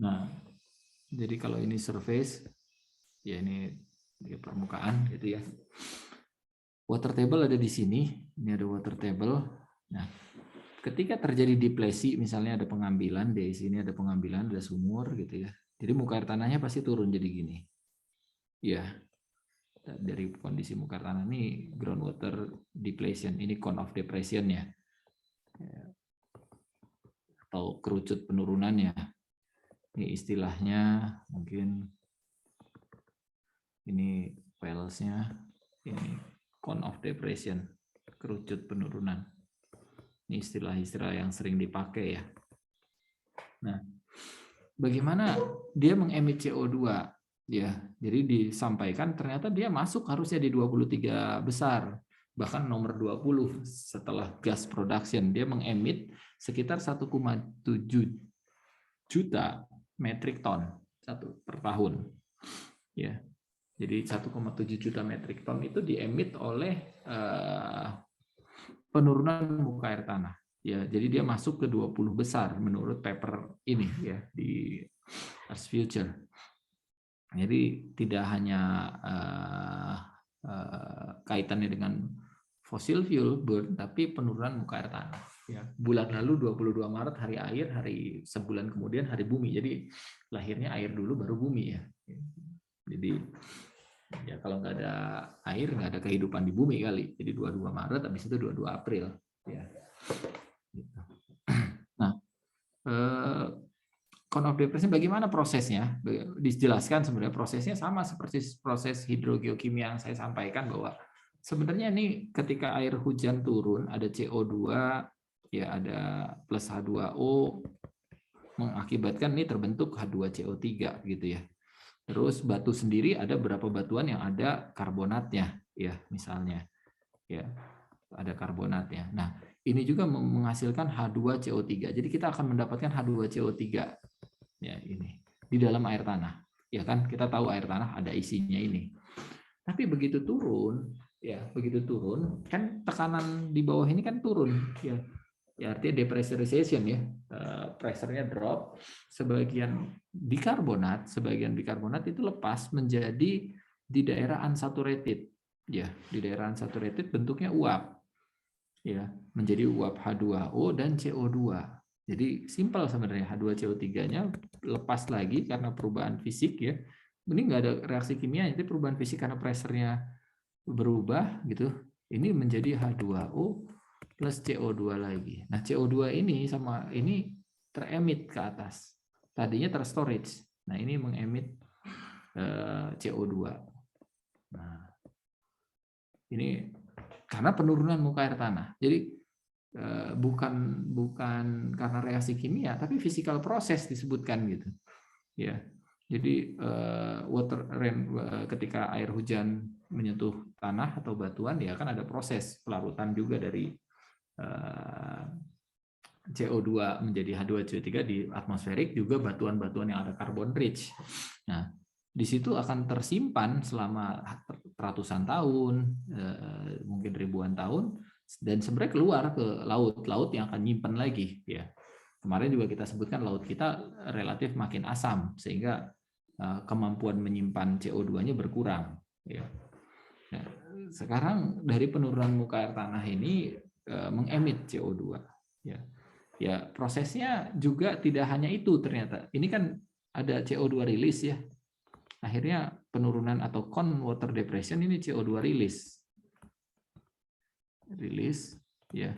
Nah, jadi kalau ini surface, ya ini di permukaan gitu ya. Water table ada di sini, ini ada water table. Nah, ketika terjadi deplesi, misalnya ada pengambilan, di sini ada pengambilan, ada sumur gitu ya. Jadi muka air tanahnya pasti turun jadi gini. Ya, dari kondisi muka air tanah ini groundwater depletion, ini cone of depression ya. Atau kerucut penurunannya. Ini istilahnya mungkin ini filesnya, ini cone of depression, kerucut penurunan. Ini istilah-istilah yang sering dipakai ya. Nah, bagaimana dia mengemit CO2? Ya, jadi disampaikan ternyata dia masuk harusnya di 23 besar. Bahkan nomor 20 setelah gas production. Dia mengemit sekitar 1,7 juta metrik ton per tahun. Ya, jadi 1,7 juta metrik ton itu diemit oleh penurunan muka air tanah. Ya, jadi dia masuk ke 20 besar menurut paper ini ya di Earth Future. Jadi tidak hanya kaitannya dengan fossil fuel burn, tapi penurunan muka air tanah. Ya, bulan lalu 22 Maret hari air, hari sebulan kemudian hari bumi. Jadi lahirnya air dulu baru bumi ya. Jadi ya kalau nggak ada air nggak ada kehidupan di bumi kali. Jadi 22 Maret, habis itu 22 April. Ya. Nah, cone of depression bagaimana prosesnya? Dijelaskan sebenarnya prosesnya sama seperti proses hidrogeokimia yang saya sampaikan bahwa sebenarnya ini ketika air hujan turun ada CO2 ya ada plus H2O mengakibatkan ini terbentuk H2CO3 gitu ya. Terus batu sendiri ada berapa batuan yang ada karbonatnya ya misalnya. Ya, ada karbonatnya. Nah, ini juga menghasilkan H2CO3. Jadi kita akan mendapatkan H2CO3 ya ini di dalam air tanah. Ya kan kita tahu air tanah ada isinya ini. Tapi begitu turun, ya begitu turun kan tekanan di bawah ini kan turun ya. Ya artinya depressurization ya, pressure-nya drop, sebagian bikarbonat itu lepas menjadi di daerah unsaturated. Ya, di daerah unsaturated bentuknya uap. Ya, menjadi uap H2O dan CO2. Jadi simpel sebenarnya H2CO3-nya lepas lagi karena perubahan fisik ya. Ini nggak ada reaksi kimia, jadi perubahan fisik karena pressure-nya berubah gitu. Ini menjadi H2O plus CO2 lagi. Nah, CO2 ini sama ini teremit ke atas. Tadinya terstorage. Nah, ini mengemit CO2. Nah, ini karena penurunan muka air tanah. Jadi bukan karena reaksi kimia, tapi physical proses disebutkan gitu. Ya. Jadi water rain ketika air hujan menyentuh tanah atau batuan ya kan ada proses pelarutan juga dari CO2 menjadi H2CO3 di atmosferik, juga batuan-batuan yang ada carbon rich. Nah, di situ akan tersimpan selama ratusan tahun, mungkin ribuan tahun, dan sebenarnya keluar ke laut yang akan nyimpan lagi. Ya, kemarin juga kita sebutkan laut kita relatif makin asam, sehingga kemampuan menyimpan CO2-nya berkurang. Ya. Nah, sekarang dari penurunan muka air tanah ini mengemit CO2. Ya, prosesnya juga tidak hanya itu ternyata. Ini kan ada CO2 rilis ya. Akhirnya penurunan atau cone water depression ini CO2 rilis. Rilis ya.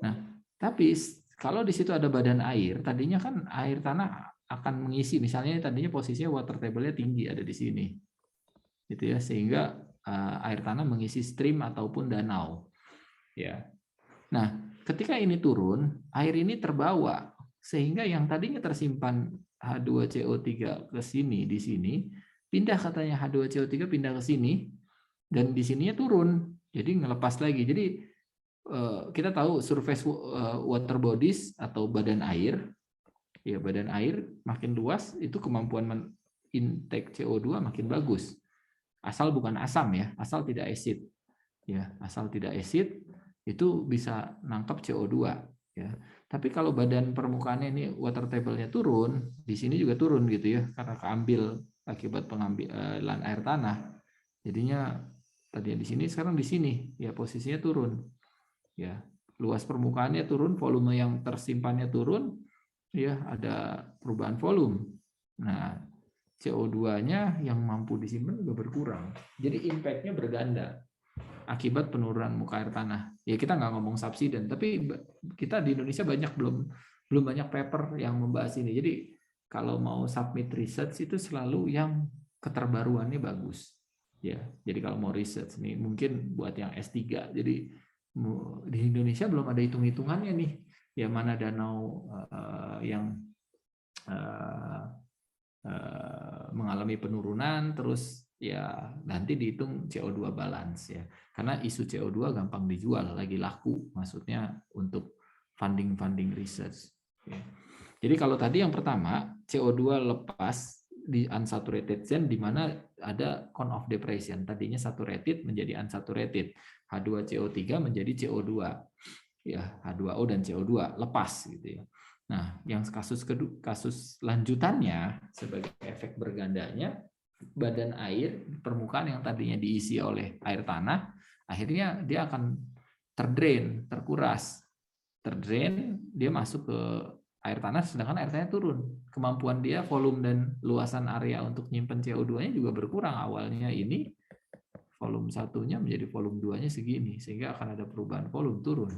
Nah, tapi kalau di situ ada badan air, tadinya kan air tanah akan mengisi, misalnya tadinya posisinya water table-nya tinggi ada di sini. Gitu ya, sehingga air tanah mengisi stream ataupun danau. Ya. Nah, ketika ini turun, air ini terbawa sehingga yang tadinya tersimpan H2CO3 ke sini di sini, pindah katanya H2CO3 pindah ke sini dan di sininya turun. Jadi ngelepas lagi. Jadi kita tahu surface water bodies atau badan air, ya badan air makin luas itu kemampuan intake CO2 makin bagus. Asal bukan asam ya, asal tidak acid. Ya, asal tidak acid itu bisa nangkap CO2 ya. Tapi kalau badan permukaannya ini water table-nya turun, di sini juga turun gitu ya, karena keambil akibat pengambilan air tanah. Jadinya tadinya di sini, sekarang di sini, ya posisinya turun. Ya, luas permukaannya turun, volume yang tersimpannya turun, ya ada perubahan volume. Nah, CO2-nya yang mampu disimpan juga berkurang. Jadi impact-nya berganda akibat penurunan muka air tanah. Ya kita nggak ngomong subsiden, tapi kita di Indonesia belum banyak paper yang membahas ini. Jadi kalau mau submit research itu selalu yang keterbaruannya bagus. Ya, jadi kalau mau research nih mungkin buat yang S3. Jadi di Indonesia belum ada hitung-hitungannya nih. Ya mana danau yang mengalami penurunan, terus ya nanti dihitung CO2 balance ya. Karena isu CO2 gampang dijual, lagi laku, maksudnya untuk funding research. Jadi kalau tadi yang pertama, CO2 lepas di unsaturated zone di mana ada cone of depression. Tadinya saturated menjadi unsaturated. H2CO3 menjadi CO2. Ya, H2O dan CO2 lepas gitu ya. Nah, yang kasus lanjutannya sebagai efek bergandanya, badan air permukaan yang tadinya diisi oleh air tanah, akhirnya dia akan terdrain, terkuras. Terdrain, dia masuk ke air tanah, sedangkan air tanah turun. Kemampuan dia, volume dan luasan area untuk nyimpen CO2-nya juga berkurang. Awalnya ini volume satunya menjadi volume 2-nya segini, sehingga akan ada perubahan volume turun.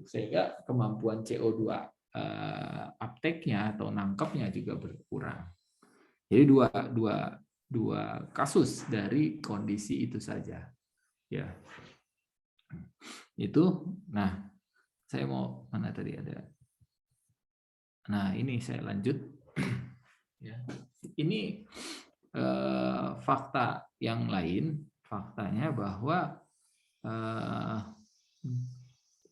Sehingga kemampuan CO2 uptake-nya atau nangkepnya juga berkurang. Jadi dua kasus dari kondisi itu saja. Ya. Itu. Nah, saya mau mana tadi ada. Nah, ini saya lanjut. Ya. Ini fakta yang lain, faktanya bahwa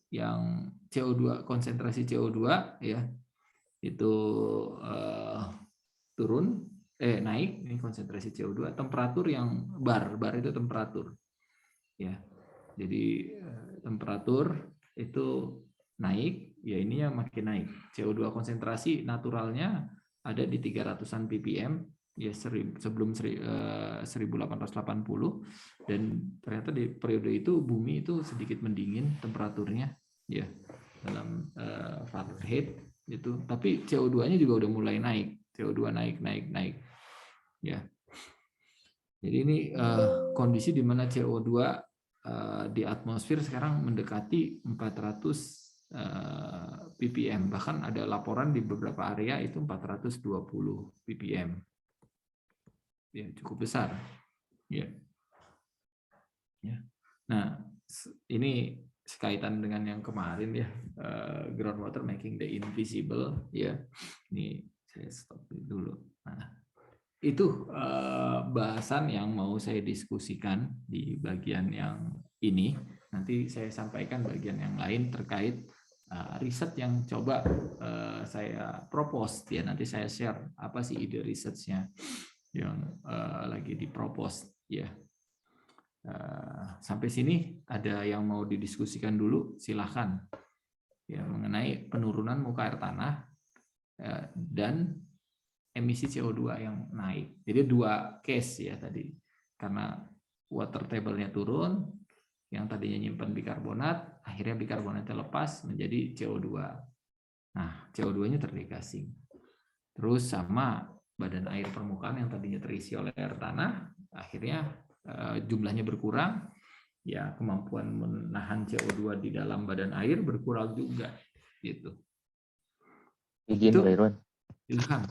yang CO2, konsentrasi CO2 ya itu turun, naik, ini konsentrasi CO2, temperatur yang bar itu temperatur ya. Jadi temperatur itu naik, ya ininya makin naik. CO2 konsentrasi naturalnya ada di 300-an ppm ya sebelum 1880, dan ternyata di periode itu bumi itu sedikit mendingin temperaturnya ya dalam Fahrenheit itu, tapi CO2-nya juga udah mulai naik. CO2 naik ya. Jadi ini kondisi di mana CO2 di atmosfer sekarang mendekati 400 ppm, bahkan ada laporan di beberapa area itu 420 ppm. Ya, cukup besar. Ya. Ya. Nah, ini sekaitan dengan yang kemarin ya, groundwater making the invisible ya. Ini saya stop dulu. Nah, itu bahasan yang mau saya diskusikan di bagian yang ini. Nanti saya sampaikan bagian yang lain terkait riset yang coba saya propose ya. Nanti saya share apa sih ide risetnya yang lagi dipropose ya. Sampai sini ada yang mau didiskusikan dulu, silahkan ya, mengenai penurunan muka air tanah dan emisi CO2 yang naik. Jadi dua case ya tadi, karena water table-nya turun, yang tadinya nyimpan bikarbonat, akhirnya bikarbonatnya lepas menjadi CO2. Nah, CO2-nya terdegradasi. Terus sama badan air permukaan yang tadinya terisi oleh air tanah, akhirnya jumlahnya berkurang, ya kemampuan menahan CO2 di dalam badan air berkurang juga, gitu. Izin Pak Irwan. Silakan.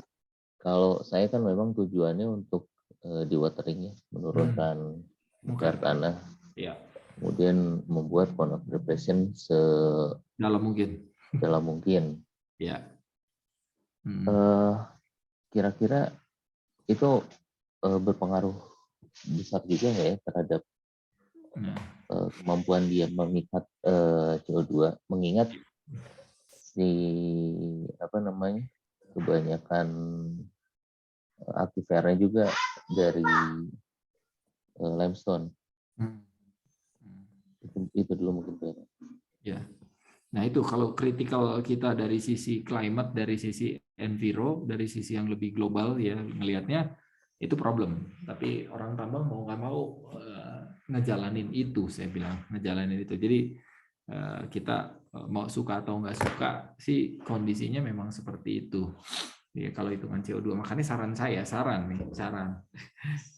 Kalau saya kan memang tujuannya untuk dewatering ya, menurunkan muka air tanah, ya. Kemudian membuat cone of depression dalam mungkin. Ya. Kira-kira itu berpengaruh besar juga nggak ya terhadap kemampuan dia mengikat CO2, mengingat kebanyakan akifernya juga dari limestone. Itu dulu mungkin. Ya. Nah itu kalau kritikal kita dari sisi climate, dari sisi enviro, dari sisi yang lebih global ya ngelihatnya itu problem. Tapi orang tambang mau nggak mau ngejalanin itu, saya bilang ngejalanin itu. Jadi kita mau suka atau nggak suka sih kondisinya memang seperti itu. Ya, kalau hitungan CO2, makanya saran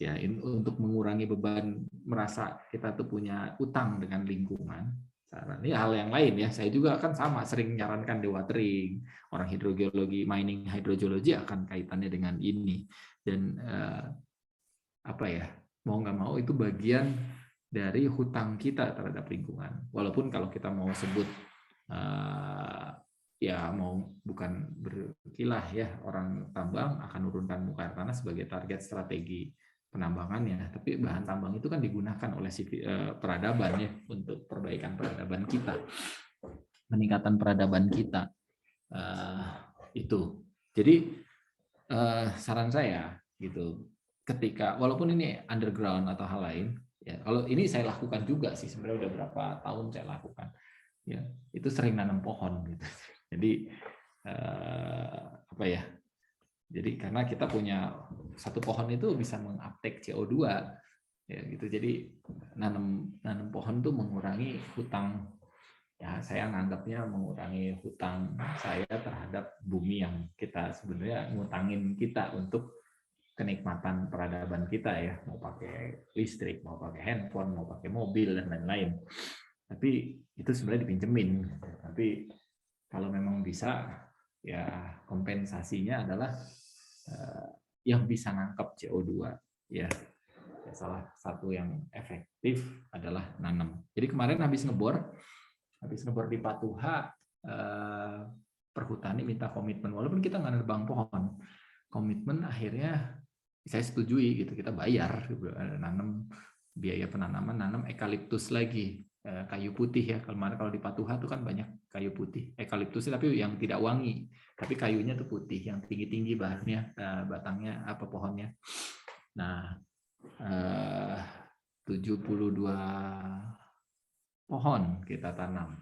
ya untuk mengurangi beban merasa kita tuh punya utang dengan lingkungan. Saran ini hal yang lain ya. Saya juga kan sama sering menyarankan dewatering, orang hidrogeologi, mining hydrogeology akan kaitannya dengan ini. Dan apa ya, mau nggak mau itu bagian dari hutang kita terhadap lingkungan. Walaupun kalau kita mau sebut ya mau bukan berkilah ya, orang tambang akan menurunkan muka air tanah sebagai target strategi penambangannya, tapi bahan tambang itu kan digunakan oleh peradaban ya untuk perbaikan peradaban kita, peningkatan peradaban kita itu. Jadi saran saya gitu, ketika walaupun ini underground atau hal lain ya, kalau ini saya lakukan juga sih sebenarnya udah berapa tahun saya lakukan ya, itu sering nanam pohon gitu. Jadi apa ya, jadi karena kita punya satu pohon itu bisa menguptake CO2 ya gitu, jadi nanam pohon tuh mengurangi hutang ya, saya nganggapnya mengurangi hutang saya terhadap bumi yang kita sebenarnya ngutangin kita untuk kenikmatan peradaban kita ya, mau pakai listrik, mau pakai handphone, mau pakai mobil dan lain-lain. Tapi itu sebenarnya dipinjemin. Tapi kalau memang bisa ya kompensasinya adalah yang bisa nangkep CO2 ya. Salah satu yang efektif adalah nanam. Jadi kemarin habis ngebor di Patuha, perhutani minta komitmen, walaupun kita nggak nebang pohon, komitmen akhirnya saya setujui gitu, kita bayar nanam, biaya penanaman, nanam eukaliptus lagi, kayu putih ya. Kalau di Patuha tuh kan banyak kayu putih, eukaliptus tapi yang tidak wangi, tapi kayunya tuh putih, yang tinggi-tinggi bahannya, batangnya apa pohonnya. Nah, 72 pohon kita tanam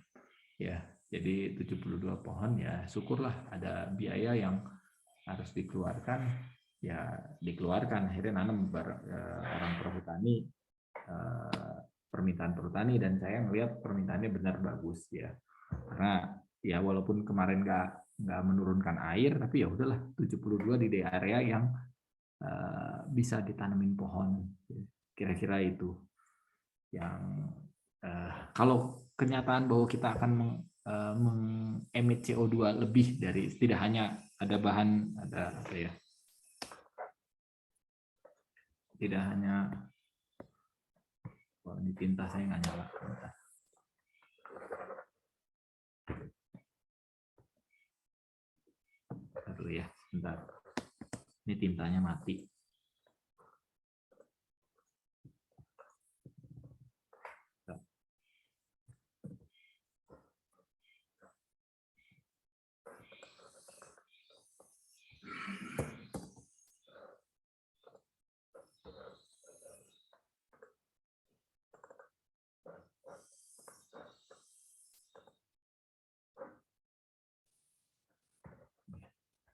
ya. Jadi 72 pohon ya, syukurlah ada biaya yang harus dikeluarkan ya, dikeluarkan akhirnya nanam orang perhutani, permintaan perhutani, dan saya melihat permintaannya benar bagus ya, karena ya walaupun kemarin nggak menurunkan air, tapi ya udahlah 72 di area yang bisa ditanamin pohon, kira-kira itu yang kalau kenyataan bahwa kita akan mengemit CO2 lebih dari, tidak hanya ada bahan, ada apa ya, tidak hanya ini tinta saya nggak nyala. Aduh ya, sebentar. Ini tintanya mati.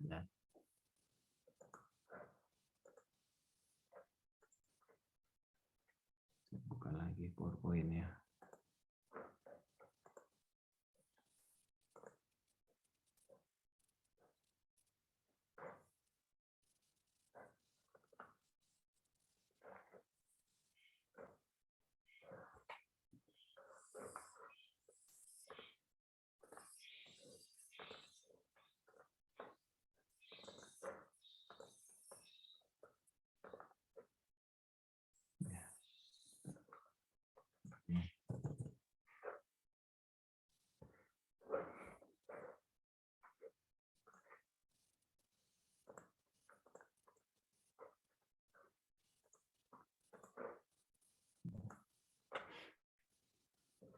Ya. Buka lagi PowerPoint-nya.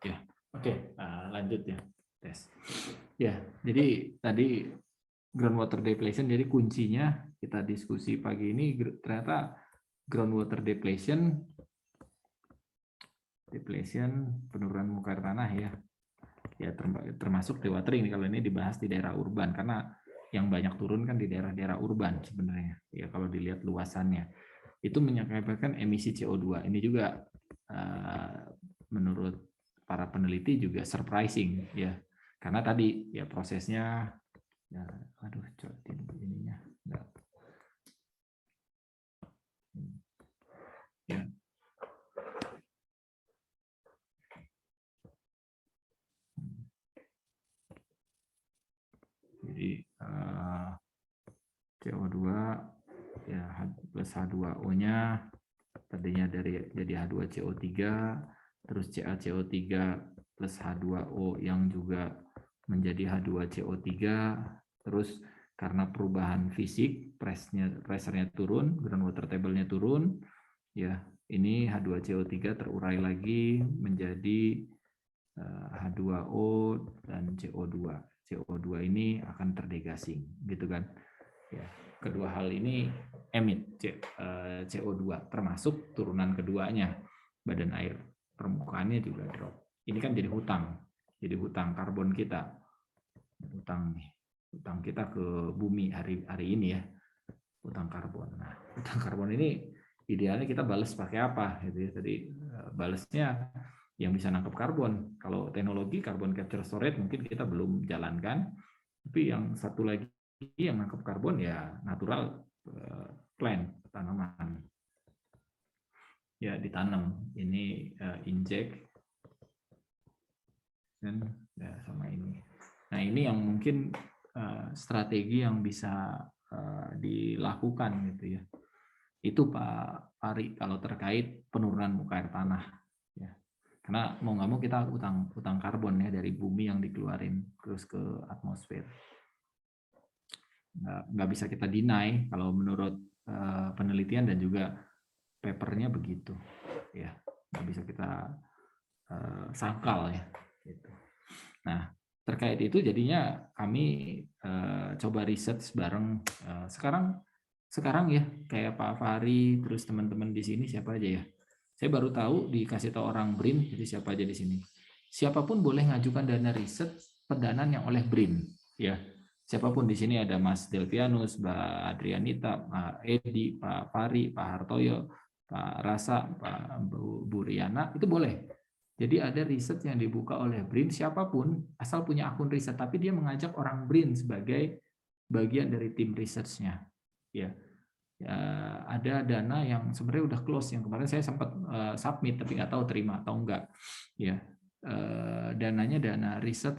Ya, oke, lanjut ya, tes. Ya, jadi tadi groundwater depletion, jadi kuncinya kita diskusi pagi ini ternyata groundwater depletion penurunan muka air tanah ya. ya termasuk dewatering kalau ini dibahas di daerah urban, karena yang banyak turun kan di daerah-daerah urban sebenarnya ya kalau dilihat luasannya. Itu menyebabkan emisi CO2. Ini juga menurut para peneliti juga surprising ya, karena tadi ya prosesnya ya, aduh ininya enggak. Ya. Jadi CO2 ya plus H2O-nya tadinya jadi H2CO3, terus CaCO3 plus H2O yang juga menjadi H2CO3, terus karena perubahan fisik pressure-nya turun, ground water table-nya turun, ya ini H2CO3 terurai lagi menjadi H2O dan CO2. CO2 ini akan terdegasing, gitu kan? Ya, kedua hal ini emit CO2, termasuk turunan keduanya, badan air permukaannya juga drop. Ini kan jadi hutang karbon kita, hutang kita ke bumi hari ini ya, hutang karbon. Nah, hutang karbon ini idealnya kita balas pakai apa? Gitu ya. Tadi balasnya yang bisa nangkep karbon. Kalau teknologi carbon capture storage mungkin kita belum jalankan, tapi yang satu lagi yang nangkep karbon ya natural plant, tanaman. Ya ditanam, ini inject dan ya sama ini. Nah ini yang mungkin strategi yang bisa dilakukan gitu ya. Itu Pak Ari kalau terkait penurunan muka air tanah. Ya. Karena mau nggak mau kita utang karbon ya dari bumi yang dikeluarin terus ke atmosfer. Nggak bisa kita deny kalau menurut penelitian dan juga papernya begitu. Ya, nggak bisa kita sangkal ya. Gitu. Nah, terkait itu jadinya kami coba riset bareng sekarang ya kayak Pak Fahri terus teman-teman di sini siapa aja ya. Saya baru tahu dikasih tahu orang BRIN, jadi siapa aja di sini. Siapapun boleh ngajukan dana riset pendanaan yang oleh BRIN ya. Siapapun di sini ada Mas Delvianus, Mbak Adrianita, Pak Edi, Pak Fahri, Pak Hartoyo, Pak Rasa, Pak Bu Riana, itu boleh. Jadi ada riset yang dibuka oleh BRIN, siapapun asal punya akun riset, tapi dia mengajak orang BRIN sebagai bagian dari tim risetnya. Ya, ada dana yang sebenarnya udah close, yang kemarin saya sempat submit tapi nggak tahu terima atau enggak. Ya, dananya dana riset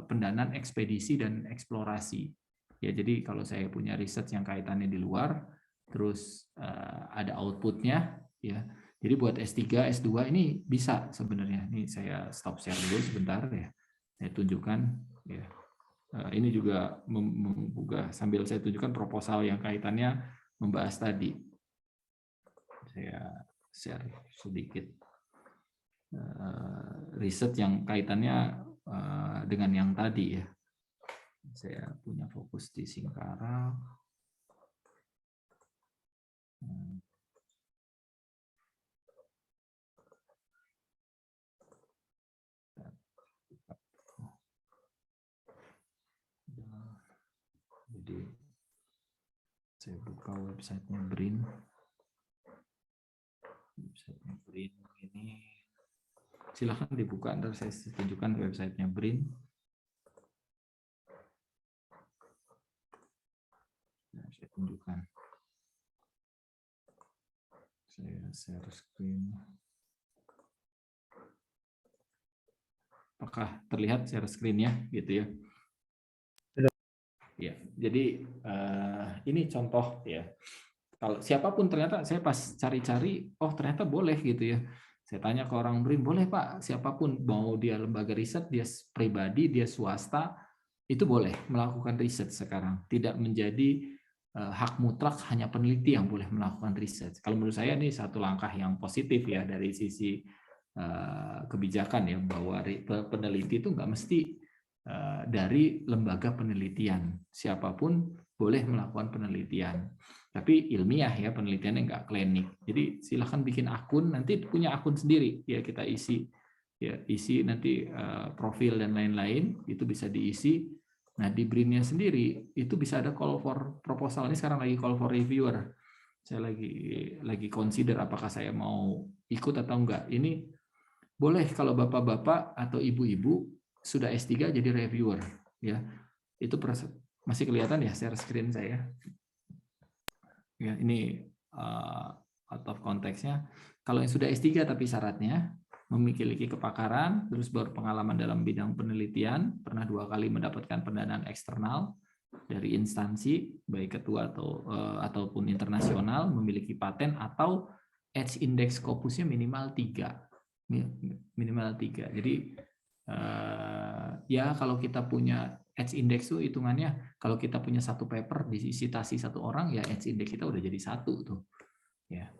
pendanaan ekspedisi dan eksplorasi. Ya, jadi kalau saya punya riset yang kaitannya di luar, terus ada outputnya, ya. Jadi buat S3, S2 ini bisa sebenarnya. Ini saya stop share dulu sebentar ya. Saya tunjukkan ya. Ini juga membuka sambil saya tunjukkan proposal yang kaitannya membahas tadi. Saya share sedikit riset yang kaitannya dengan yang tadi ya. Saya punya fokus di Singkarak. Jadi saya buka websitenya BRIN. Websitenya BRIN ini silahkan dibuka, ntar saya tunjukkan websitenya BRIN. Nah, saya tunjukkan. Saya share screen. Apakah terlihat share screen-nya gitu ya? Ya, jadi ini contoh ya. Kalau siapapun ternyata saya pas cari-cari, oh ternyata boleh gitu ya. Saya tanya ke orang BRIN, boleh Pak, siapapun mau dia lembaga riset, dia pribadi, dia swasta, itu boleh melakukan riset sekarang. Tidak menjadi hak mutlak hanya peneliti yang boleh melakukan riset. Kalau menurut saya ini satu langkah yang positif ya dari sisi kebijakan ya, bahwa peneliti itu nggak mesti dari lembaga penelitian. Siapapun boleh melakukan penelitian. Tapi ilmiah ya, penelitiannya nggak klinik. Jadi silahkan bikin akun, nanti punya akun sendiri. Ya kita isi ya isi nanti profil dan lain-lain itu bisa diisi. Nah di BRIN-nya sendiri itu bisa ada call for proposal. Ini sekarang lagi call for reviewer. Saya lagi consider apakah saya mau ikut atau enggak. Ini boleh kalau bapak-bapak atau ibu-ibu sudah S3 jadi reviewer, ya. Itu masih kelihatan ya share screen saya. Ya, ini out of konteksnya. Kalau yang sudah S3 tapi syaratnya memiliki kepakaran, terus berpengalaman dalam bidang penelitian, pernah 2 kali mendapatkan pendanaan eksternal dari instansi baik ketua ataupun internasional, memiliki paten atau edge index Scopusnya minimal 3. Jadi ya kalau kita punya edge index itu hitungannya kalau kita punya 1 paper disitasi 1 orang, ya edge index kita udah jadi 1 tuh. Ya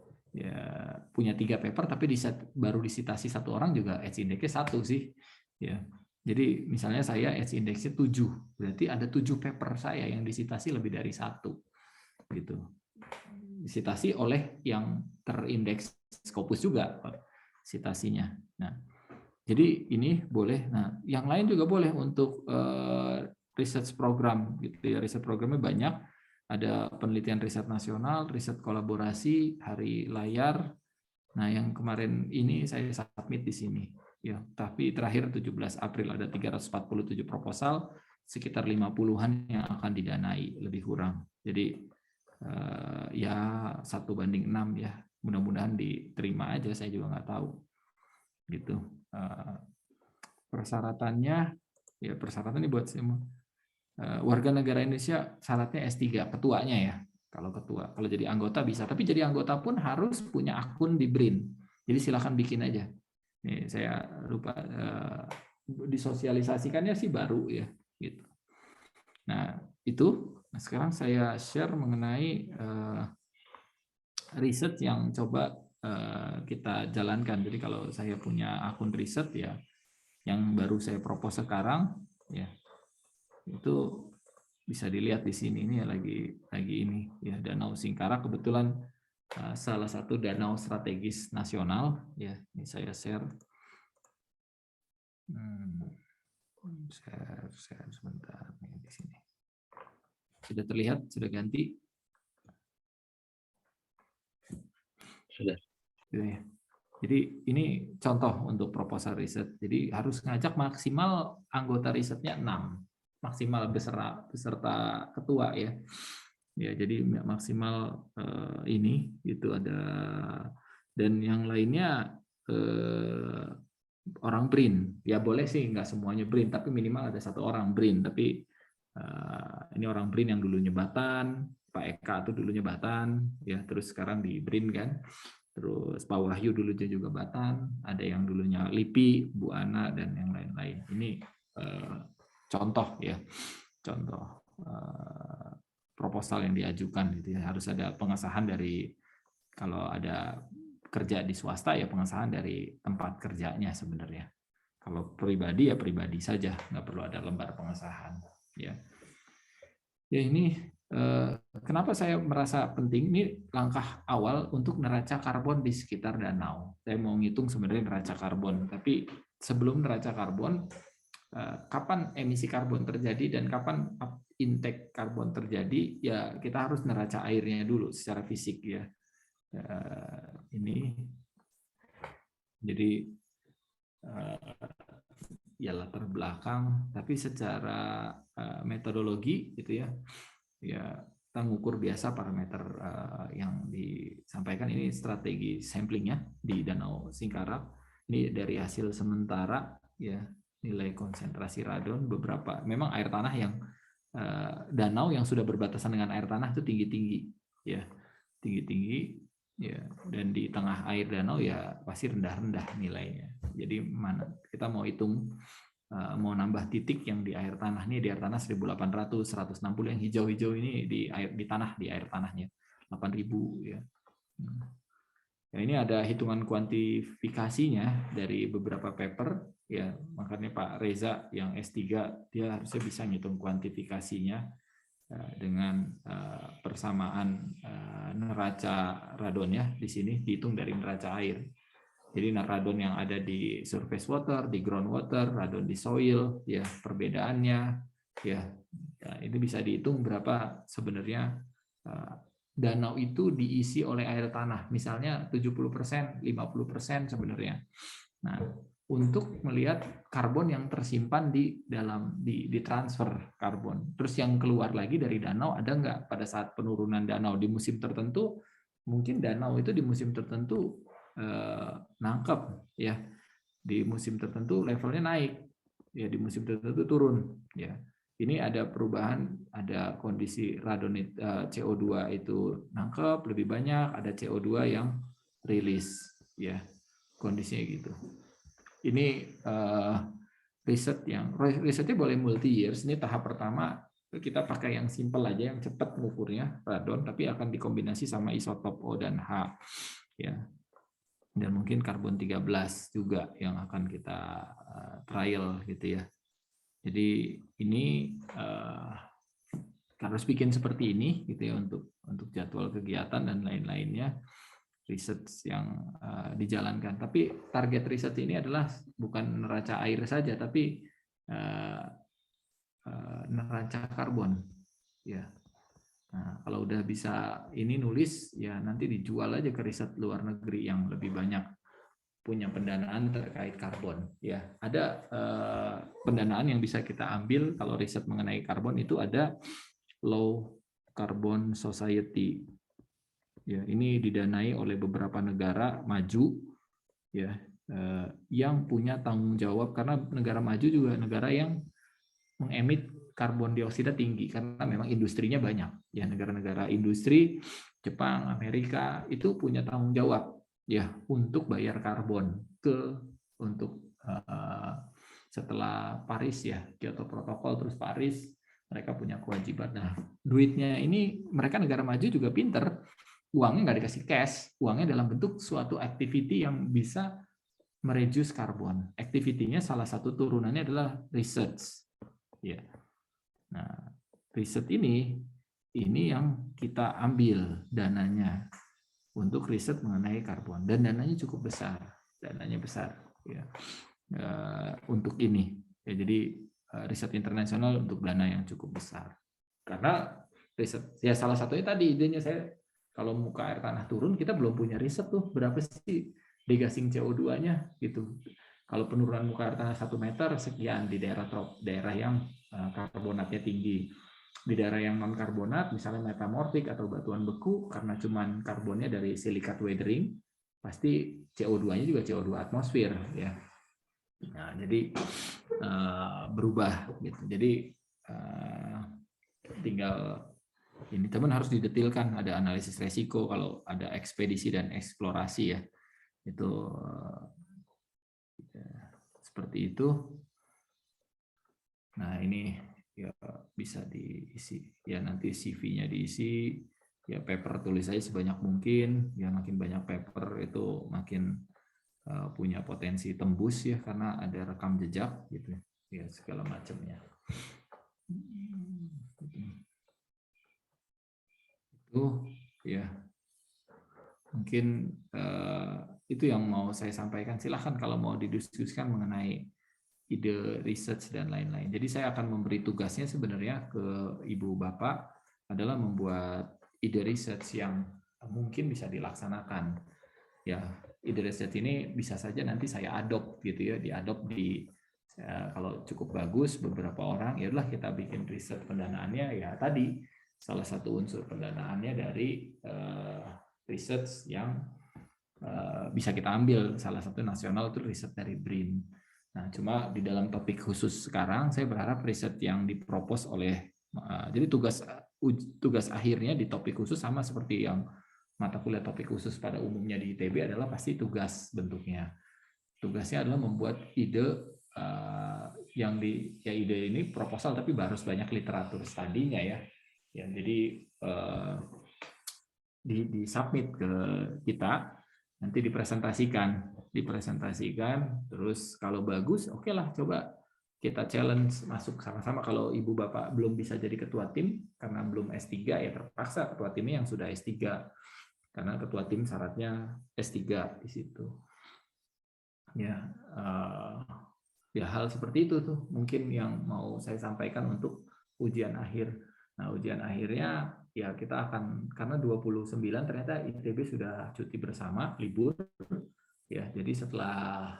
punya 3 paper tapi baru disitasi 1 orang juga edge index-nya 1 sih. Ya. Jadi misalnya saya edge index-nya 7, berarti ada 7 paper saya yang disitasi lebih dari 1. Gitu. Disitasi oleh yang terindeks Scopus juga citasinya. Nah, jadi ini boleh. Nah, yang lain juga boleh untuk research program gitu ya. Research programnya banyak. Ada penelitian riset nasional, riset kolaborasi, hari layar. Nah, yang kemarin ini saya submit di sini. Ya, tapi terakhir 17 April ada 347 proposal, sekitar 50-an yang akan didanai, lebih kurang. Jadi ya 1:6 ya. Mudah-mudahan diterima aja, saya juga nggak tahu. Gitu. Persyaratannya, ya persyaratannya buat semua. Warga negara Indonesia syaratnya S3, ketuanya ya. Kalau ketua, kalau jadi anggota bisa, tapi jadi anggota pun harus punya akun di BRIN. Jadi silakan bikin aja. Nih saya lupa disosialisasikannya sih baru ya, gitu. Nah itu. Nah, sekarang saya share mengenai riset yang coba kita jalankan. Jadi kalau saya punya akun riset ya, yang baru saya propose sekarang, ya itu bisa dilihat di sini. Ini lagi ini ya, Danau Singkarak kebetulan salah satu danau strategis nasional ya. Ini saya share. Share sebentar nih di sini. Sudah terlihat, sudah ganti. Sudah. Jadi ini contoh untuk proposal riset. Jadi harus ngajak maksimal anggota risetnya 6, maksimal beserta ketua ya. Ya, jadi maksimal ini itu ada, dan yang lainnya orang BRIN. Ya boleh sih nggak semuanya BRIN, tapi minimal ada 1 orang BRIN. Tapi ini orang BRIN yang dulunya Batan, Pak Eka itu dulunya Batan, ya terus sekarang di BRIN kan. Terus Pak Wahyu dulunya juga Batan, ada yang dulunya LIPI, Bu Ana dan yang lain-lain. Ini contoh ya, contoh proposal yang diajukan gitu ya. Harus ada pengesahan dari, kalau ada kerja di swasta ya pengesahan dari tempat kerjanya sebenarnya. Kalau pribadi ya pribadi saja, nggak perlu ada lembar pengesahan ya. Ya ini kenapa saya merasa penting, ini langkah awal untuk neraca karbon di sekitar danau. Saya mau ngitung sebenarnya neraca karbon, tapi sebelum neraca karbon, kapan emisi karbon terjadi dan kapan intake karbon terjadi, ya kita harus neraca airnya dulu secara fisik ya. Ini jadi ya latar belakang, tapi secara metodologi gitu ya, ya kita ngukur biasa parameter yang disampaikan. Ini strategi samplingnya di Danau Singkarak. Ini dari hasil sementara ya, nilai konsentrasi radon beberapa. Memang air tanah yang danau yang sudah berbatasan dengan air tanah itu tinggi-tinggi ya, tinggi-tinggi ya, dan di tengah air danau ya pasti rendah-rendah nilainya. Jadi mana kita mau hitung, mau nambah titik yang di air tanah, nih di air tanah 1800, 160, yang hijau-hijau ini di air tanahnya 8000 ya. Nah, ini ada hitungan kuantifikasinya dari beberapa paper ya, makanya Pak Reza yang S3 dia harusnya bisa ngitung kuantifikasinya dengan persamaan neraca radonnya di sini dihitung dari neraca air. Jadi radon yang ada di surface water, di groundwater, radon di soil, ya perbedaannya, ya ini bisa dihitung berapa sebenarnya danau itu diisi oleh air tanah, misalnya 70%, 50% sebenarnya. Nah, untuk melihat karbon yang tersimpan di dalam di transfer karbon. Terus yang keluar lagi dari danau ada nggak pada saat penurunan danau di musim tertentu? Mungkin danau itu di musim tertentu nangkep ya, di musim tertentu levelnya naik, ya di musim tertentu turun ya. Ini ada perubahan, ada kondisi radonit CO2 itu nangkep lebih banyak, ada CO2 yang rilis ya, kondisinya gitu. Ini risetnya boleh multi years. Ini tahap pertama kita pakai yang simple aja, yang cepat mengukurnya radon, tapi akan dikombinasi sama isotop O dan H ya. Dan mungkin karbon 13 juga yang akan kita trial gitu ya. Jadi ini harus bikin seperti ini gitu ya untuk jadwal kegiatan dan lain-lainnya, riset yang dijalankan. Tapi target riset ini adalah bukan neraca air saja, tapi neraca karbon ya. Nah, kalau udah bisa ini nulis ya nanti dijual aja ke riset luar negeri yang lebih banyak punya pendanaan terkait karbon ya. Ada pendanaan yang bisa kita ambil kalau riset mengenai karbon itu ada Low Carbon Society. Ya, ini didanai oleh beberapa negara maju ya, yang punya tanggung jawab, karena negara maju juga negara yang mengemit karbon dioksida tinggi karena memang industrinya banyak ya. Negara-negara industri Jepang, Amerika itu punya tanggung jawab ya untuk bayar karbon untuk setelah Paris ya, Kyoto Protocol terus Paris, mereka punya kewajiban. Nah, duitnya ini mereka negara maju juga pinter, uangnya nggak dikasih cash, uangnya dalam bentuk suatu activity yang bisa mereduce karbon. Activity-nya salah satu turunannya adalah research ya. Nah, riset ini yang kita ambil dananya untuk riset mengenai karbon, dan dananya cukup besar, ya untuk ini. Ya, jadi riset internasional untuk dana yang cukup besar. Karena riset ya salah satunya tadi idenya saya, kalau muka air tanah turun kita belum punya riset tuh berapa sih degassing CO2-nya gitu. Kalau penurunan muka air tanah 1 meter sekian di daerah yang karbonatnya tinggi. Di daerah yang non karbonat misalnya metamorfik atau batuan beku, karena cuman karbonnya dari silikat weathering, pasti CO2-nya juga CO2 atmosfer ya. Nah, jadi berubah gitu. Jadi tinggal ini teman harus didetilkan, ada analisis resiko kalau ada ekspedisi dan eksplorasi ya. Itu seperti itu. Nah, ini ya bisa diisi ya, nanti CV-nya diisi ya, paper tulis aja sebanyak mungkin ya, makin banyak paper itu makin punya potensi tembus ya, karena ada rekam jejak gitu ya, segala macamnya. Itu ya mungkin itu yang mau saya sampaikan. Silahkan kalau mau didiskusikan mengenai ide research dan lain-lain. Jadi saya akan memberi tugasnya sebenarnya ke ibu bapak adalah membuat ide research yang mungkin bisa dilaksanakan. Ya, ide research ini bisa saja nanti saya adopt gitu ya, diadopt di kalau cukup bagus beberapa orang, ya udah kita bikin riset pendanaannya ya tadi salah satu unsur pendanaannya dari research yang bisa kita ambil, salah satu nasional itu riset dari BRIN. Nah, cuma di dalam topik khusus sekarang saya berharap riset yang dipropos oleh jadi tugas akhirnya di topik khusus sama seperti yang mata kuliah topik khusus pada umumnya di ITB adalah pasti tugas bentuknya. Tugasnya adalah membuat ide yang ide ini proposal tapi harus banyak literatur studinya ya. Ya, jadi di submit ke kita, nanti dipresentasikan, terus kalau bagus oke lah, coba kita challenge masuk sama-sama. Kalau ibu bapak belum bisa jadi ketua tim karena belum S3 ya terpaksa ketua timnya yang sudah S3, karena ketua tim syaratnya S3 di situ. Ya, ya hal seperti itu tuh mungkin yang mau saya sampaikan untuk ujian akhir. Nah, ujian akhirnya ya kita akan, karena 29 ternyata ITB sudah cuti bersama, libur. Ya, jadi setelah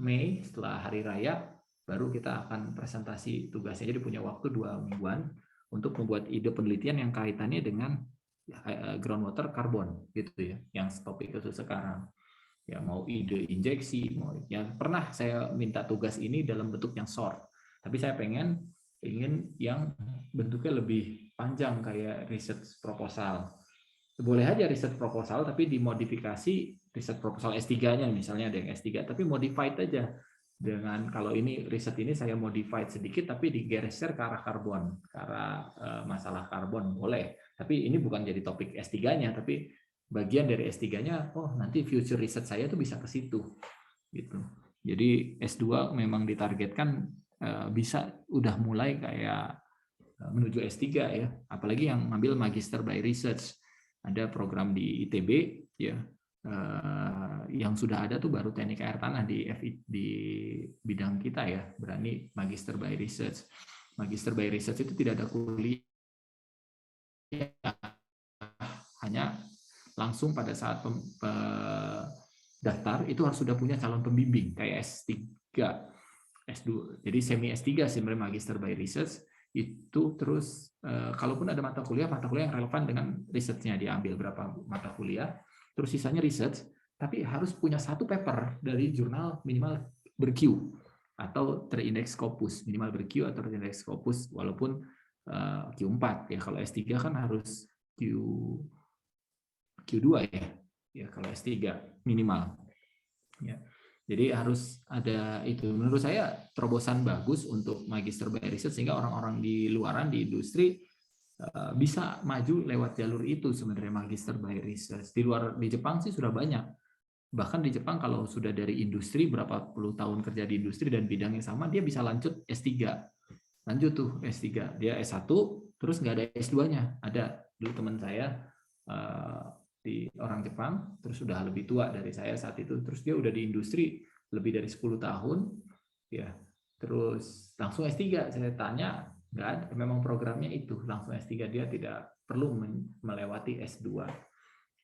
Mei, setelah hari raya, baru kita akan presentasi tugasnya. Jadi punya waktu 2 mingguan untuk membuat ide penelitian yang kaitannya dengan groundwater karbon gitu ya, yang topik khusus sekarang. Ya, mau ide injeksi, mau yang pernah saya minta tugas ini dalam bentuk yang short, tapi saya ingin yang bentuknya lebih panjang kayak research proposal. Boleh aja riset proposal tapi dimodifikasi riset proposal S3-nya, misalnya ada yang S3 tapi modified aja dengan, kalau ini riset ini saya modified sedikit tapi digeser ke arah karbon, ke arah masalah karbon, boleh. Tapi ini bukan jadi topik S3-nya, tapi bagian dari S3-nya, oh nanti future riset saya tuh bisa ke situ gitu. Jadi S2 memang ditargetkan bisa udah mulai kayak menuju S3 ya, apalagi yang ngambil magister by research. Ada program di ITB ya, yang sudah ada tuh baru teknik air tanah di di bidang kita ya, berani magister by research. Magister by research itu tidak ada kuliah, hanya langsung pada saat daftar itu harus sudah punya calon pembimbing kayak S3, S2. Jadi semi S3 sebenarnya magister by research itu. Terus kalaupun ada mata kuliah yang relevan dengan risetnya, diambil berapa mata kuliah, terus sisanya research, tapi harus punya satu paper dari jurnal minimal ber-Q atau terindeks Scopus, minimal ber-Q atau terindeks Scopus, walaupun Q4 ya. Kalau S3 kan harus Q2 ya. Ya kalau S3 minimal. Ya. Jadi harus ada itu. Menurut saya terobosan bagus untuk magister by research, sehingga orang-orang di luaran, di industri bisa maju lewat jalur itu sebenarnya, magister by research. Di Jepang sih sudah banyak. Bahkan di Jepang kalau sudah dari industri, berapa puluh tahun kerja di industri dan bidangnya sama, dia bisa lanjut S3. Lanjut tuh S3. Dia S1 terus nggak ada S2-nya. Ada dulu teman saya di orang Jepang, terus sudah lebih tua dari saya saat itu, terus dia udah di industri lebih dari 10 tahun ya, terus langsung S3. Saya tanya, nggak ada, memang programnya itu langsung S3, dia tidak perlu melewati S2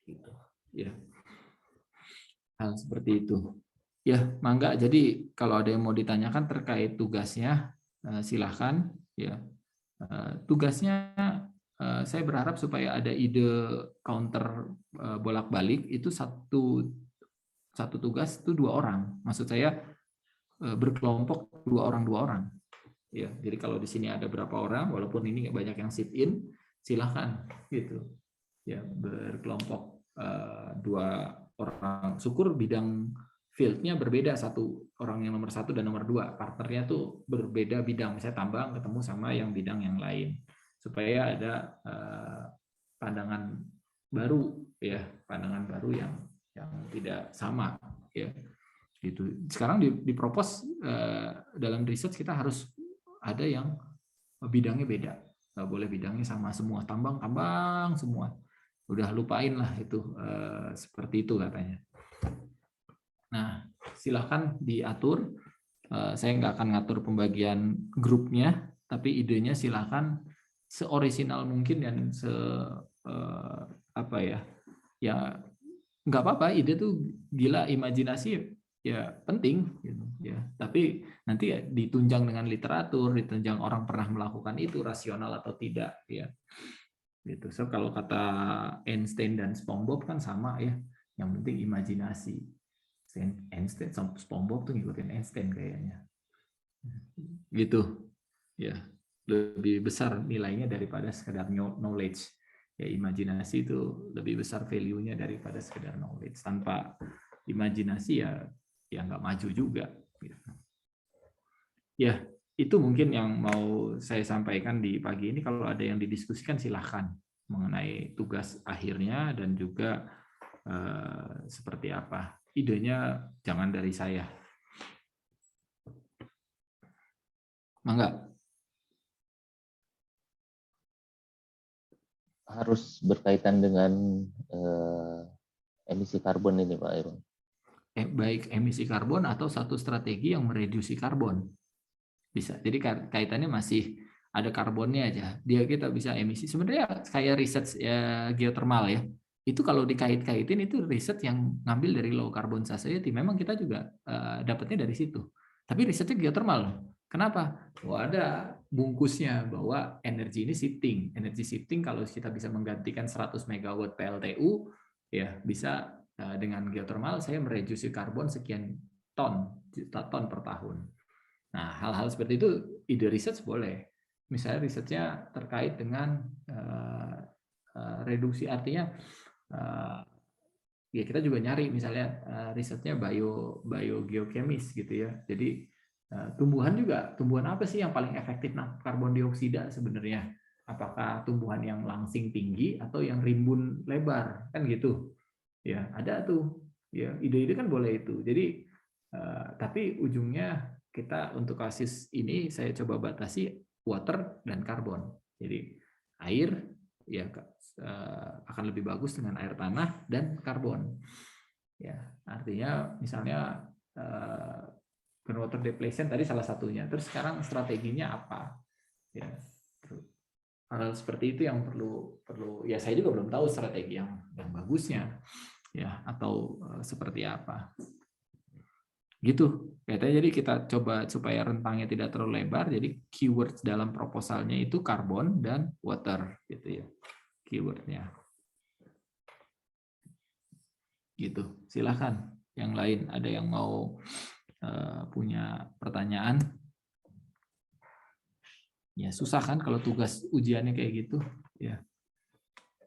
gitu ya. Hal seperti itu ya. Mangga, jadi kalau ada yang mau ditanyakan terkait tugasnya silahkan ya. Tugasnya saya berharap supaya ada ide counter bolak-balik itu satu tugas itu 2 orang. Maksud saya berkelompok 2 orang. Ya, jadi kalau di sini ada berapa orang, walaupun ini banyak yang sit in, silahkan gitu. Ya, berkelompok 2 orang. Syukur bidang field-nya berbeda, satu orang yang nomor 1 dan nomor 2 partnernya tuh berbeda bidang. Misalnya tambang ketemu sama yang bidang yang lain, supaya ada pandangan baru ya, pandangan baru yang tidak sama ya. Gitu. Sekarang dipropos dalam research kita harus ada yang bidangnya beda, nggak boleh bidangnya sama semua, tambang semua, udah lupain lah itu, seperti itu katanya. Nah silahkan diatur, saya nggak akan ngatur pembagian grupnya, tapi idenya silahkan seorisinal mungkin dan apa ya, ya nggak apa-apa, ide tuh gila, imajinasi ya penting gitu ya, tapi nanti ya ditunjang dengan literatur, ditunjang orang pernah melakukan itu rasional atau tidak ya gitu. So kalau kata Einstein dan SpongeBob kan sama ya, yang penting imajinasi. Einstein sama SpongeBob tuh ngikutin Einstein kayaknya gitu ya, lebih besar nilainya daripada sekedar knowledge ya. Imajinasi itu lebih besar value-nya daripada sekedar knowledge. Tanpa imajinasi ya nggak maju juga gitu. Ya itu mungkin yang mau saya sampaikan di pagi ini. Kalau ada yang didiskusikan silahkan mengenai tugas akhirnya dan juga seperti apa idenya, jangan dari saya. Mangga. Harus berkaitan dengan emisi karbon ini Pak Irwan. baik emisi karbon atau satu strategi yang mereduksi karbon. Bisa. Jadi kaitannya masih ada karbonnya aja. Kita bisa emisi. Sebenarnya kayak riset ya, geothermal ya. Itu kalau dikait-kaitin itu riset yang ngambil dari low carbon society. Memang kita juga dapatnya dari situ. Tapi risetnya geothermal. Kenapa? Ada bungkusnya bahwa energi ini shifting. Energi shifting kalau kita bisa menggantikan 100 megawatt PLTU, ya bisa dengan geothermal saya mereduksi karbon sekian juta ton per tahun. Nah, hal-hal seperti itu ide riset boleh. Misalnya risetnya terkait dengan reduksi, artinya ya kita juga nyari misalnya risetnya biogeokemis gitu ya. Jadi tumbuhan apa sih yang paling efektif karbon dioksida sebenarnya? Apakah tumbuhan yang langsing tinggi atau yang rimbun lebar, kan gitu. Ya, ada tuh. Ya, ide-ide kan boleh itu. Jadi tapi ujungnya kita untuk kasus ini saya coba batasi water dan karbon. Jadi air ya akan lebih bagus dengan air tanah dan karbon. Ya, artinya misalnya groundwater depletion tadi salah satunya. Terus sekarang strateginya apa? Ya, hal seperti itu yang perlu ya saya juga belum tahu strategi yang bagusnya ya atau seperti apa. Gitu kayaknya. Jadi kita coba supaya rentangnya tidak terlalu lebar, jadi keywords dalam proposalnya itu karbon dan water gitu ya keywordnya. Gitu, silahkan yang lain ada yang mau punya pertanyaan. Ya susah kan kalau tugas ujiannya kayak gitu ya.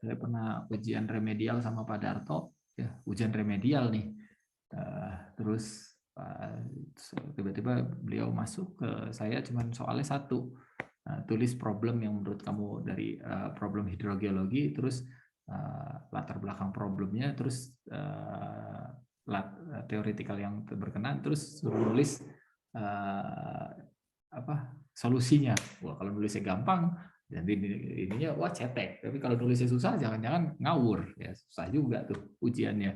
Saya pernah ujian remedial sama Pak Darto ya, ujian remedial nih terus tiba-tiba beliau masuk ke saya cuman soalnya satu, tulis problem yang menurut kamu dari problem hidrogeologi, terus latar belakang problemnya, terus teoretikal yang berkenan, terus suruh nulis solusinya. Wah, kalau nulisnya gampang jadi ininya wah cetek, tapi kalau nulisnya susah jangan-jangan ngawur ya, susah juga tuh ujiannya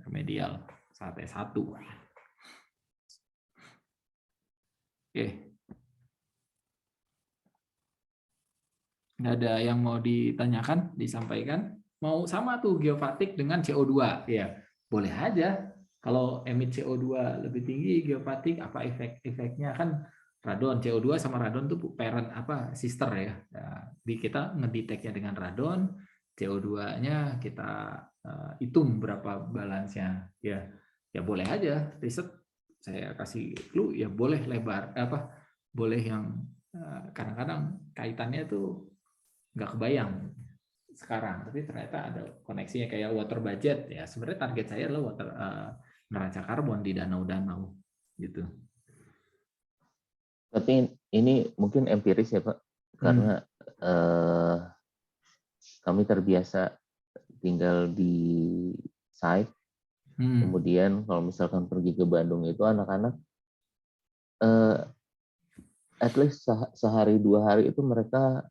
remedial sampai satu. Oke. Nggak ada yang mau ditanyakan, disampaikan? Mau sama tuh geofatik dengan CO2? Ya, boleh aja. Kalau emit CO2 lebih tinggi, geofatik apa efeknya? Kan radon, CO2 sama radon tuh parent sister ya. Di kita ngedeteknya dengan radon, CO2-nya kita hitung berapa balansnya. Ya boleh aja riset. Saya kasih clue ya boleh lebar boleh yang kadang-kadang kaitannya tuh nggak kebayang sekarang, tapi ternyata ada koneksinya kayak water budget ya. Sebenarnya target saya adalah neraca karbon di danau-danau gitu. Tapi ini mungkin empiris ya Pak, karena kami terbiasa tinggal di site. Kemudian kalau misalkan pergi ke Bandung itu anak-anak at least sehari 2 hari itu mereka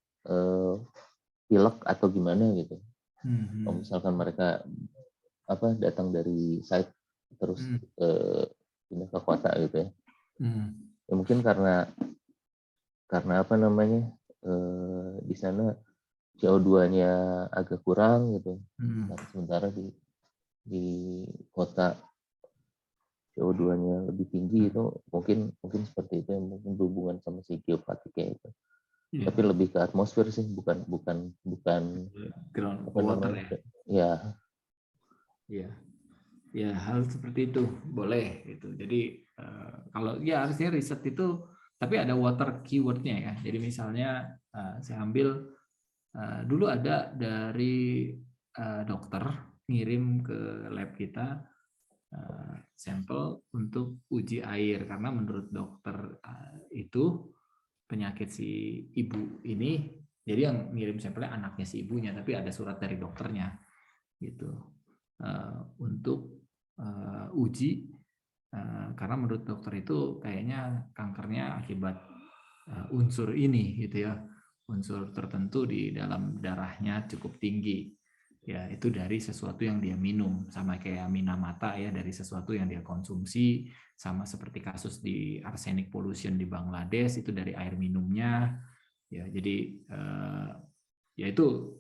pilek atau gimana gitu. Kalau misalkan mereka datang dari site terus pindah ke kota gitu ya. Ya mungkin karena di sana CO2-nya agak kurang gitu. Sementara di kota CO2-nya lebih tinggi itu mungkin seperti itu, yang mungkin berhubungan sama si geopatiknya itu. Yeah. Tapi lebih ke atmosfer sih, bukan groundwater ya. Ya hal seperti itu boleh gitu. Jadi kalau ya harusnya riset itu, tapi ada water keywordnya ya. Jadi misalnya saya ambil dulu ada dari dokter ngirim ke lab kita sampel untuk uji air, karena menurut dokter itu penyakit si ibu ini, jadi yang ngirim sampelnya anaknya si ibunya, tapi ada surat dari dokternya gitu untuk uji karena menurut dokter itu kayaknya kankernya akibat unsur ini gitu ya, unsur tertentu di dalam darahnya cukup tinggi ya itu dari sesuatu yang dia minum, sama kayak Minamata ya, dari sesuatu yang dia konsumsi, sama seperti kasus di arsenic pollution di Bangladesh itu dari air minumnya ya. Jadi ya itu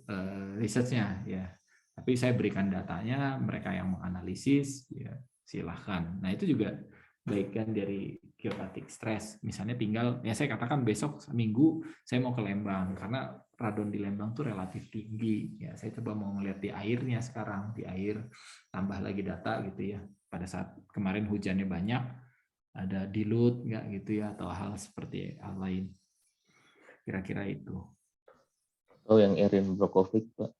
researchnya ya, tapi saya berikan datanya, mereka yang menganalisis ya silahkan. Nah itu juga bagian dari geopatik stres. Misalnya tinggal, ya saya katakan besok Minggu saya mau ke Lembang karena radon di Lembang tuh relatif tinggi. Ya saya coba mau ngeliat di airnya sekarang, di air tambah lagi data gitu ya. Pada saat kemarin hujannya banyak, ada dilute nggak gitu ya, atau hal seperti hal lain. Kira-kira itu. Oh, yang Erin Brockovich, Pak.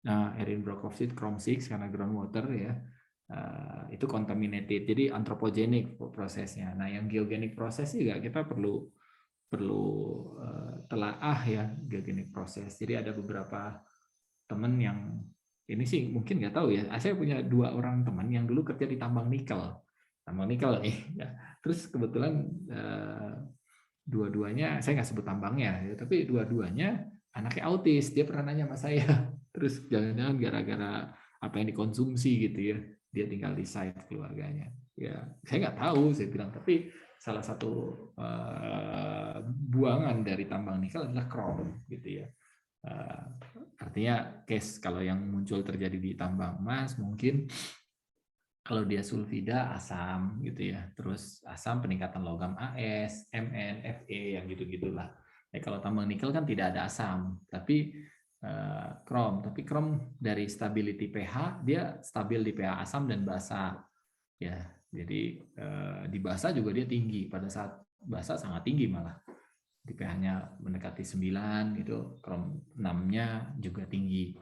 Nah, Erin Brockovich Chrome 6 karena groundwater ya. Itu contaminated, jadi anthropogenic prosesnya. Nah, yang geogenic proses juga kita perlu telaah ya, geogenic proses. Jadi ada beberapa teman yang ini sih mungkin nggak tahu ya. Saya punya 2 orang teman yang dulu kerja di tambang nikel nih. Ya. Terus kebetulan dua-duanya, saya nggak sebut tambangnya, ya, tapi dua-duanya anaknya autis. Dia pernah nanya sama saya. Terus jangan-jangan gara-gara apa yang dikonsumsi gitu ya, dia tinggal di site keluarganya. Ya, saya nggak tahu, saya bilang. Tapi salah satu buangan dari tambang nikel adalah krom, gitu ya. Artinya case kalau yang muncul terjadi di tambang emas mungkin kalau dia sulfida asam gitu ya, terus asam peningkatan logam AS, Mn, Fe yang gitu-gitulah. Ya, kalau tambang nikel kan tidak ada asam, tapi krom. Tapi krom dari stability pH dia stabil di pH asam dan basa. Ya, jadi di basa juga dia tinggi. Pada saat basa sangat tinggi malah. Di pH-nya mendekati 9 gitu, krom 6-nya juga tinggi.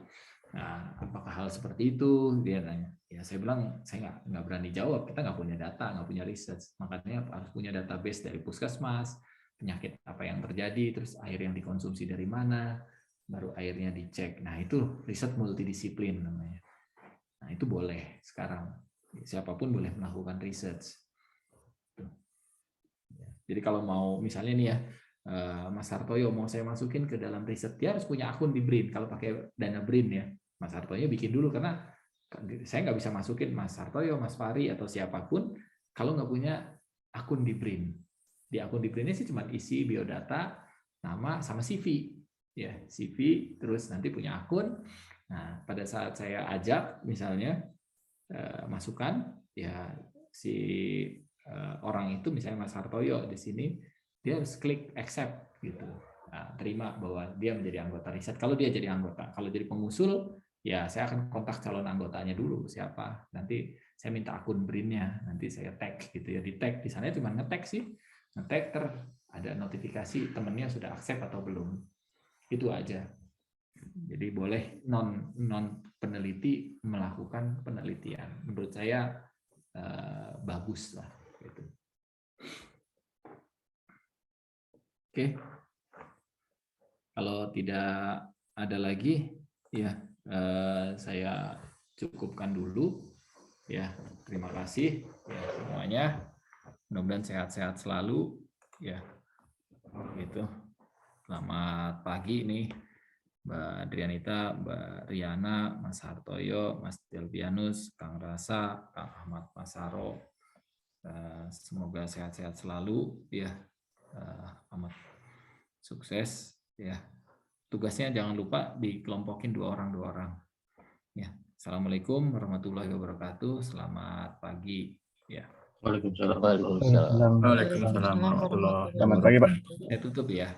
Nah, apakah hal seperti itu? Dia nanya. Ya, saya bilang saya nggak berani jawab. Kita nggak punya data, nggak punya research. Makanya harus punya database dari puskesmas, penyakit apa yang terjadi, terus air yang dikonsumsi dari mana, baru airnya dicek. Nah, itu riset multidisiplin namanya. Nah, itu boleh sekarang. Siapapun boleh melakukan research. Jadi kalau mau misalnya nih ya, Mas Hartoyo mau saya masukin ke dalam riset, dia harus punya akun di BRIN. Kalau pakai dana BRIN ya, Mas Hartoyo bikin dulu, karena saya nggak bisa masukin Mas Hartoyo, Mas Fari, atau siapapun kalau nggak punya akun di BRIN. Di akun di BRIN-nya sih cuma isi biodata, nama, sama CV. Ya, CV, terus nanti punya akun. Nah, pada saat saya ajak misalnya masukan, ya si orang itu misalnya Mas Hartoyo di sini, dia harus klik accept gitu. Nah, terima bahwa dia menjadi anggota riset. Kalau dia jadi anggota, kalau jadi pengusul, ya saya akan kontak calon anggotanya dulu siapa. Nanti saya minta akun BRIN-nya, nanti saya tag gitu ya, di tag di sana cuma nge-tag sih, nge-tag ada notifikasi temennya sudah accept atau belum. Itu aja. Jadi boleh non peneliti melakukan penelitian. Menurut saya bagus lah. Gitu. Oke, kalau tidak ada lagi, ya saya cukupkan dulu. Ya, terima kasih ya semuanya. Mudah-mudahan sehat-sehat selalu. Ya, gitu. Selamat pagi nih, Mbak Adrianita, Mbak Riana, Mas Hartoyo, Mas Delvianus, Kang Rasa, Kang Ahmad Masaro. Semoga sehat-sehat selalu. Ya, amat sukses ya. Tugasnya jangan lupa dikelompokin 2 orang. Ya. Assalamualaikum warahmatullahi wabarakatuh. Selamat pagi ya. Waalaikumsalam. Waalaikumsalam. Waalaikumsalam warahmatullahi wabarakatuh. Selamat pagi, Pak. Saya tutup ya.